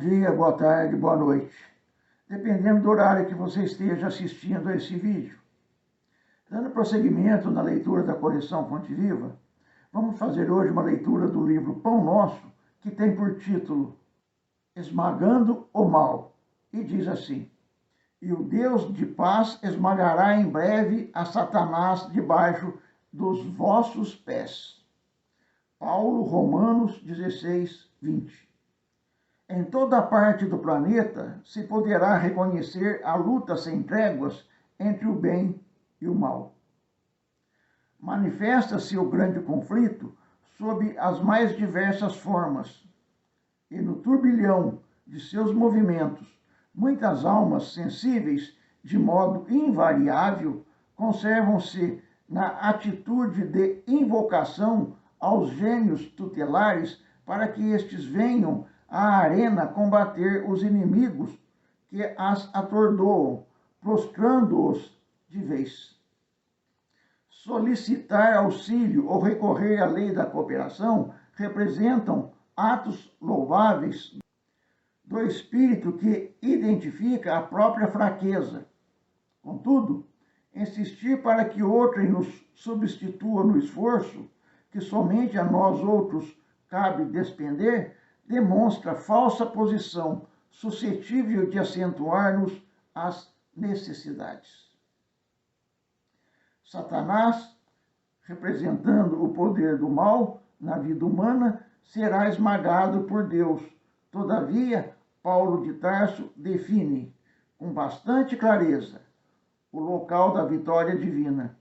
dia, boa tarde, boa noite, dependendo do horário que você esteja assistindo a esse vídeo. Dando prosseguimento na leitura da coleção Fonte Viva, vamos fazer hoje uma leitura do livro Pão Nosso, que tem por título Esmagando o Mal, e diz assim: E o Deus de paz esmagará em breve a Satanás debaixo dos vossos pés. Paulo, Romanos 16, 20. Em toda parte do planeta se poderá reconhecer a luta sem tréguas entre o bem e o mal. Manifesta-se o grande conflito sob as mais diversas formas, e no turbilhão de seus movimentos, muitas almas sensíveis, de modo invariável, conservam-se na atitude de invocação aos gênios tutelares para que estes venham à arena combater os inimigos que as atordoam, prostrando-os de vez. Solicitar auxílio ou recorrer à lei da cooperação representam atos louváveis do espírito que identifica a própria fraqueza. Contudo, insistir para que outrem nos substitua no esforço que somente a nós outros cabe despender, demonstra falsa posição, suscetível de acentuar-nos as necessidades. Satanás, representando o poder do mal na vida humana, será esmagado por Deus. Todavia, Paulo de Tarso define, com bastante clareza, o local da vitória divina.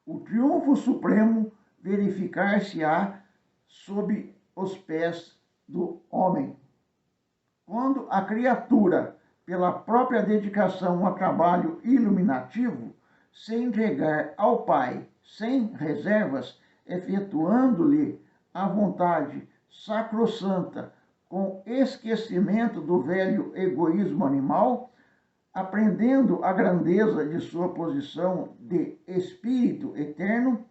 O triunfo supremo verificar-se-á sob os pés do homem. Quando a criatura, pela própria dedicação ao trabalho iluminativo, se entregar ao Pai sem reservas, efetuando-lhe a vontade sacrossanta, com esquecimento do velho egoísmo animal, aprendendo a grandeza de sua posição de espírito eterno,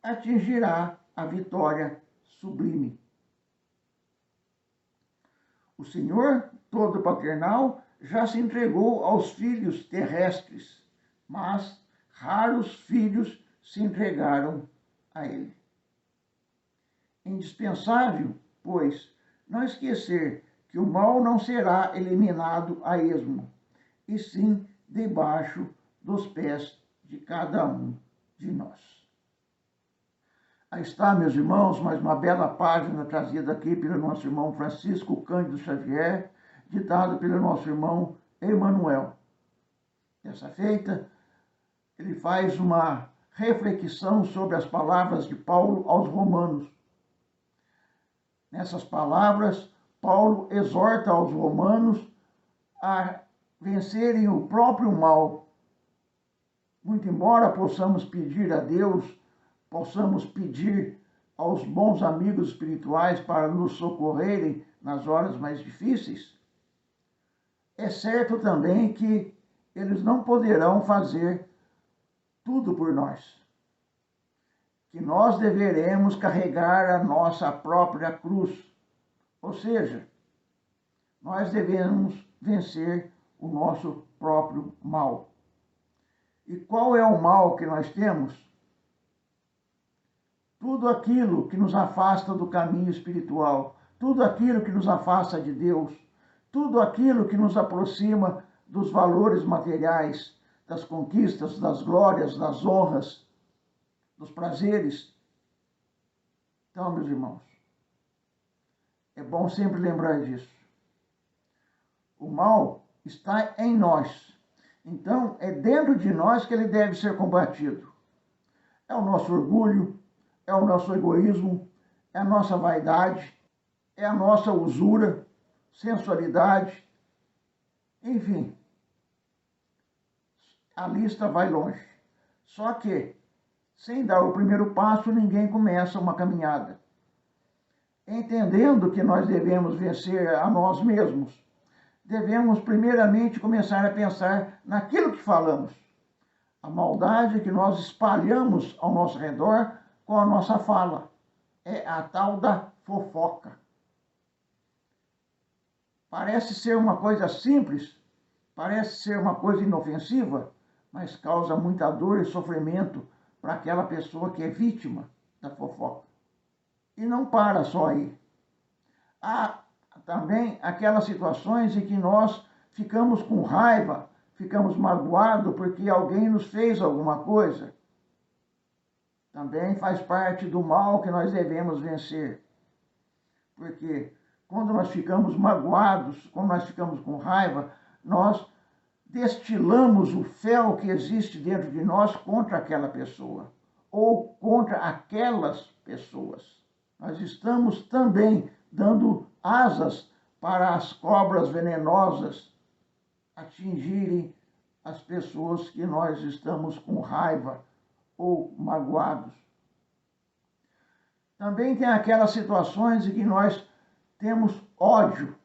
atingirá a vitória sublime. O Senhor Todo-Paternal já se entregou aos filhos terrestres, mas raros filhos se entregaram a Ele. Indispensável, pois, não esquecer que o mal não será eliminado a esmo, e sim debaixo dos pés de cada um de nós. Aí está, meus irmãos, mais uma bela página trazida aqui pelo nosso irmão Francisco Cândido Xavier, ditado pelo nosso irmão Emanuel. Dessa feita, ele faz uma reflexão sobre as palavras de Paulo aos Romanos. Nessas palavras, Paulo exorta aos romanos a vencerem o próprio mal. Muito embora possamos pedir a Deus, possamos pedir aos bons amigos espirituais para nos socorrerem nas horas mais difíceis, é certo também que eles não poderão fazer tudo por nós. Que nós deveremos carregar a nossa própria cruz. Ou seja, nós devemos vencer o nosso próprio mal. E qual é o mal que nós temos? Tudo aquilo que nos afasta do caminho espiritual, tudo aquilo que nos afasta de Deus, tudo aquilo que nos aproxima dos valores materiais, das conquistas, das glórias, das honras, dos prazeres. Então, meus irmãos, é bom sempre lembrar disso. O mal está em nós. Então, é dentro de nós que ele deve ser combatido. É o nosso orgulho, é o nosso egoísmo, é a nossa vaidade, é a nossa usura, sensualidade, enfim. A lista vai longe. Só que, sem dar o primeiro passo, ninguém começa uma caminhada. Entendendo que nós devemos vencer a nós mesmos, devemos primeiramente começar a pensar naquilo que falamos. A maldade que nós espalhamos ao nosso redor com a nossa fala. É a tal da fofoca. Parece ser uma coisa simples, parece ser uma coisa inofensiva, mas causa muita dor e sofrimento para aquela pessoa que é vítima da fofoca. E não para só aí. Há também aquelas situações em que nós ficamos com raiva, ficamos magoados porque alguém nos fez alguma coisa. Também faz parte do mal que nós devemos vencer. Porque quando nós ficamos magoados, quando nós ficamos com raiva, nós destilamos o fel que existe dentro de nós contra aquela pessoa ou contra aquelas pessoas. Nós estamos também dando asas para as cobras venenosas atingirem as pessoas que nós estamos com raiva ou magoados. Também tem aquelas situações em que nós temos ódio.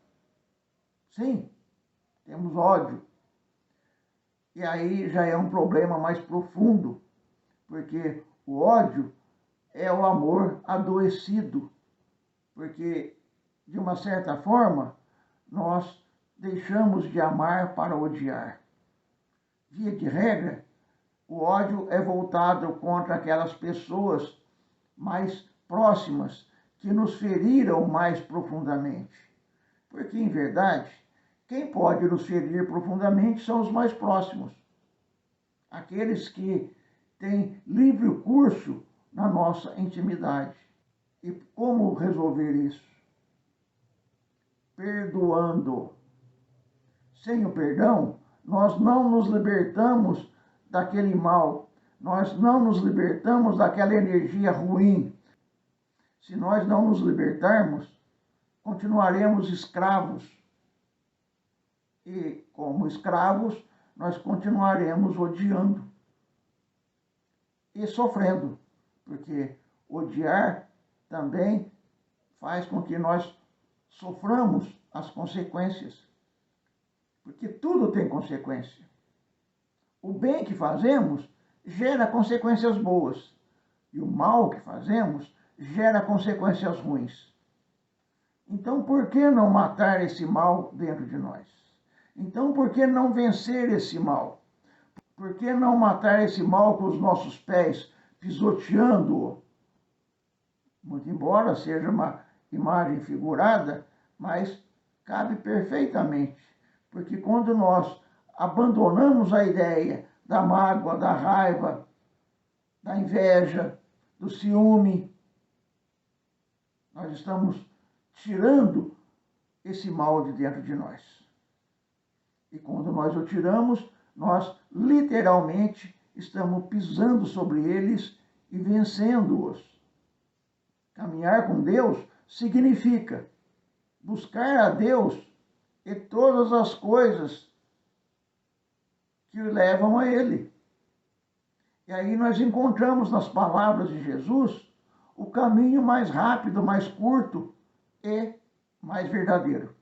Sim, temos ódio. E aí já é um problema mais profundo, porque o ódio é o amor adoecido, porque, de uma certa forma, nós deixamos de amar para odiar. Via de regra, o ódio é voltado contra aquelas pessoas mais próximas que nos feriram mais profundamente. Porque, em verdade, quem pode nos ferir profundamente são os mais próximos. Aqueles que têm livre curso na nossa intimidade. E como resolver isso? Perdoando. Sem o perdão, nós não nos libertamos daquele mal, nós não nos libertamos daquela energia ruim. Se nós não nos libertarmos, continuaremos escravos. E, como escravos, nós continuaremos odiando e sofrendo, porque odiar também faz com que nós soframos as consequências, porque tudo tem consequência. O bem que fazemos gera consequências boas, e o mal que fazemos gera consequências ruins. Então, por que não matar esse mal dentro de nós? Então, por que não vencer esse mal? Por que não matar esse mal com os nossos pés, pisoteando-o? Muito embora seja uma imagem figurada, mas cabe perfeitamente. Porque quando nós abandonamos a ideia da mágoa, da raiva, da inveja, do ciúme, nós estamos tirando esse mal de dentro de nós. E quando nós o tiramos, nós literalmente estamos pisando sobre eles e vencendo-os. Caminhar com Deus significa buscar a Deus e todas as coisas que levam a Ele. E aí nós encontramos nas palavras de Jesus o caminho mais rápido, mais curto e mais verdadeiro.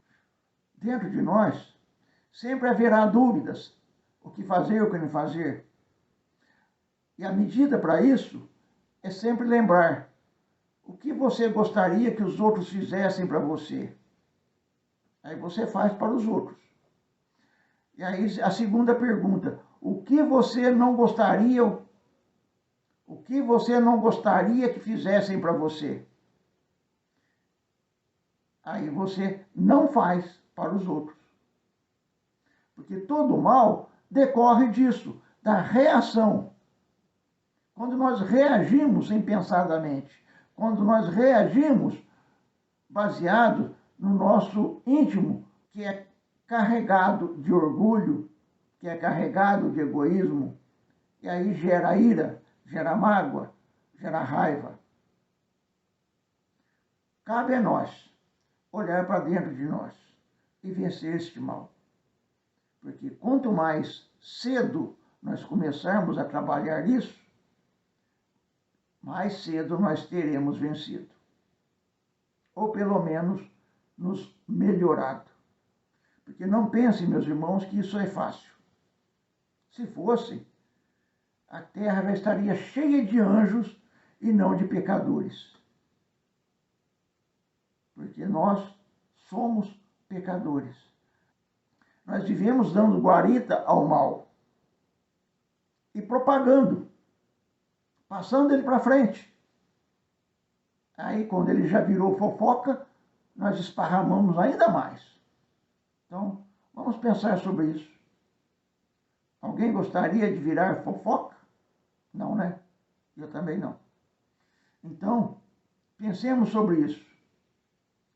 Dentro de nós sempre haverá dúvidas, o que fazer, o que não fazer. E a medida para isso é sempre lembrar o que você gostaria que os outros fizessem para você. Aí você faz para os outros. E aí a segunda pergunta, o que você não gostaria que fizessem para você? Aí você não faz para os outros. Porque todo mal decorre disso, da reação. Quando nós reagimos impensadamente, quando nós reagimos baseado no nosso íntimo, que é carregado de orgulho, que é carregado de egoísmo, e aí gera ira, gera mágoa, gera raiva. Cabe a nós olhar para dentro de nós e vencer este mal. Porque quanto mais cedo nós começarmos a trabalhar isso, mais cedo nós teremos vencido. Ou pelo menos nos melhorado. Porque não pensem, meus irmãos, que isso é fácil. Se fosse, a terra já estaria cheia de anjos e não de pecadores. Porque nós somos pecadores. Nós vivemos dando guarita ao mal e propagando, passando ele para frente. Aí, quando ele já virou fofoca, nós esparramamos ainda mais. Então, vamos pensar sobre isso. Alguém gostaria de virar fofoca? Não, né? Eu também não. Então, pensemos sobre isso.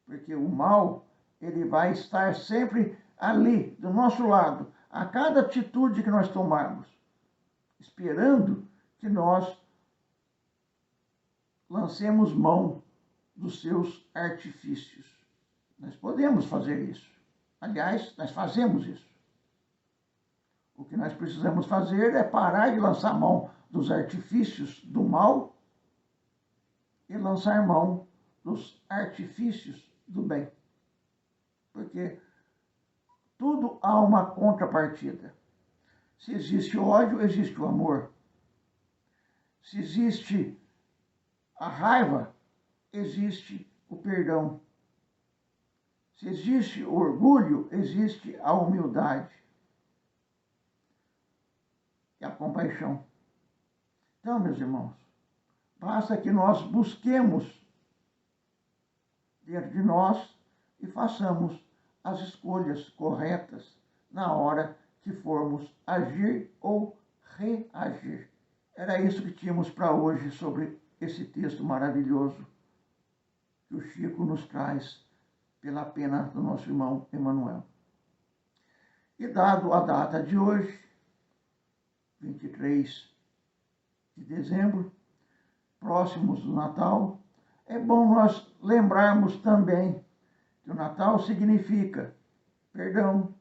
Porque o mal, ele vai estar sempre ali, do nosso lado, a cada atitude que nós tomarmos, esperando que nós lancemos mão dos seus artifícios. Nós podemos fazer isso. Aliás, nós fazemos isso. O que nós precisamos fazer é parar de lançar mão dos artifícios do mal e lançar mão dos artifícios do bem. Porque tudo há uma contrapartida. Se existe ódio, existe o amor. Se existe a raiva, existe o perdão. Se existe o orgulho, existe a humildade e a compaixão. Então, meus irmãos, basta que nós busquemos dentro de nós e façamos as escolhas corretas na hora que formos agir ou reagir. Era isso que tínhamos para hoje sobre esse texto maravilhoso que o Chico nos traz pela pena do nosso irmão Emmanuel. E dado a data de hoje, 23 de dezembro, próximos do Natal, é bom nós lembrarmos também que o Natal significa perdão,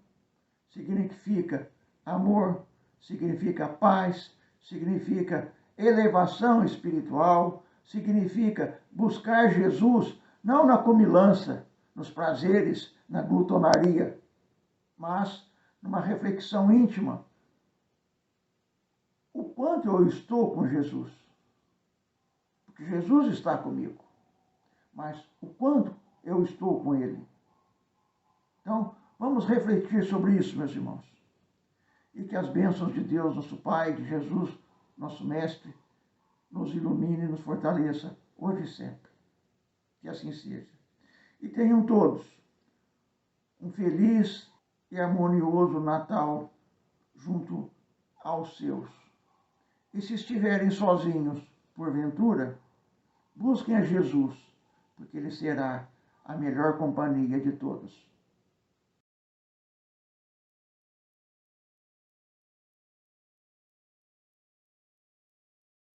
significa amor, significa paz, significa elevação espiritual, significa buscar Jesus, não na comilança, nos prazeres, na glutonaria, mas numa reflexão íntima. O quanto eu estou com Jesus? Porque Jesus está comigo, mas o quanto eu estou com Ele? Então, vamos refletir sobre isso, meus irmãos. E que as bênçãos de Deus, nosso Pai, de Jesus, nosso Mestre, nos ilumine e nos fortaleça, hoje e sempre. Que assim seja. E tenham todos um feliz e harmonioso Natal junto aos seus. E se estiverem sozinhos, porventura, busquem a Jesus, porque Ele será a melhor companhia de todos.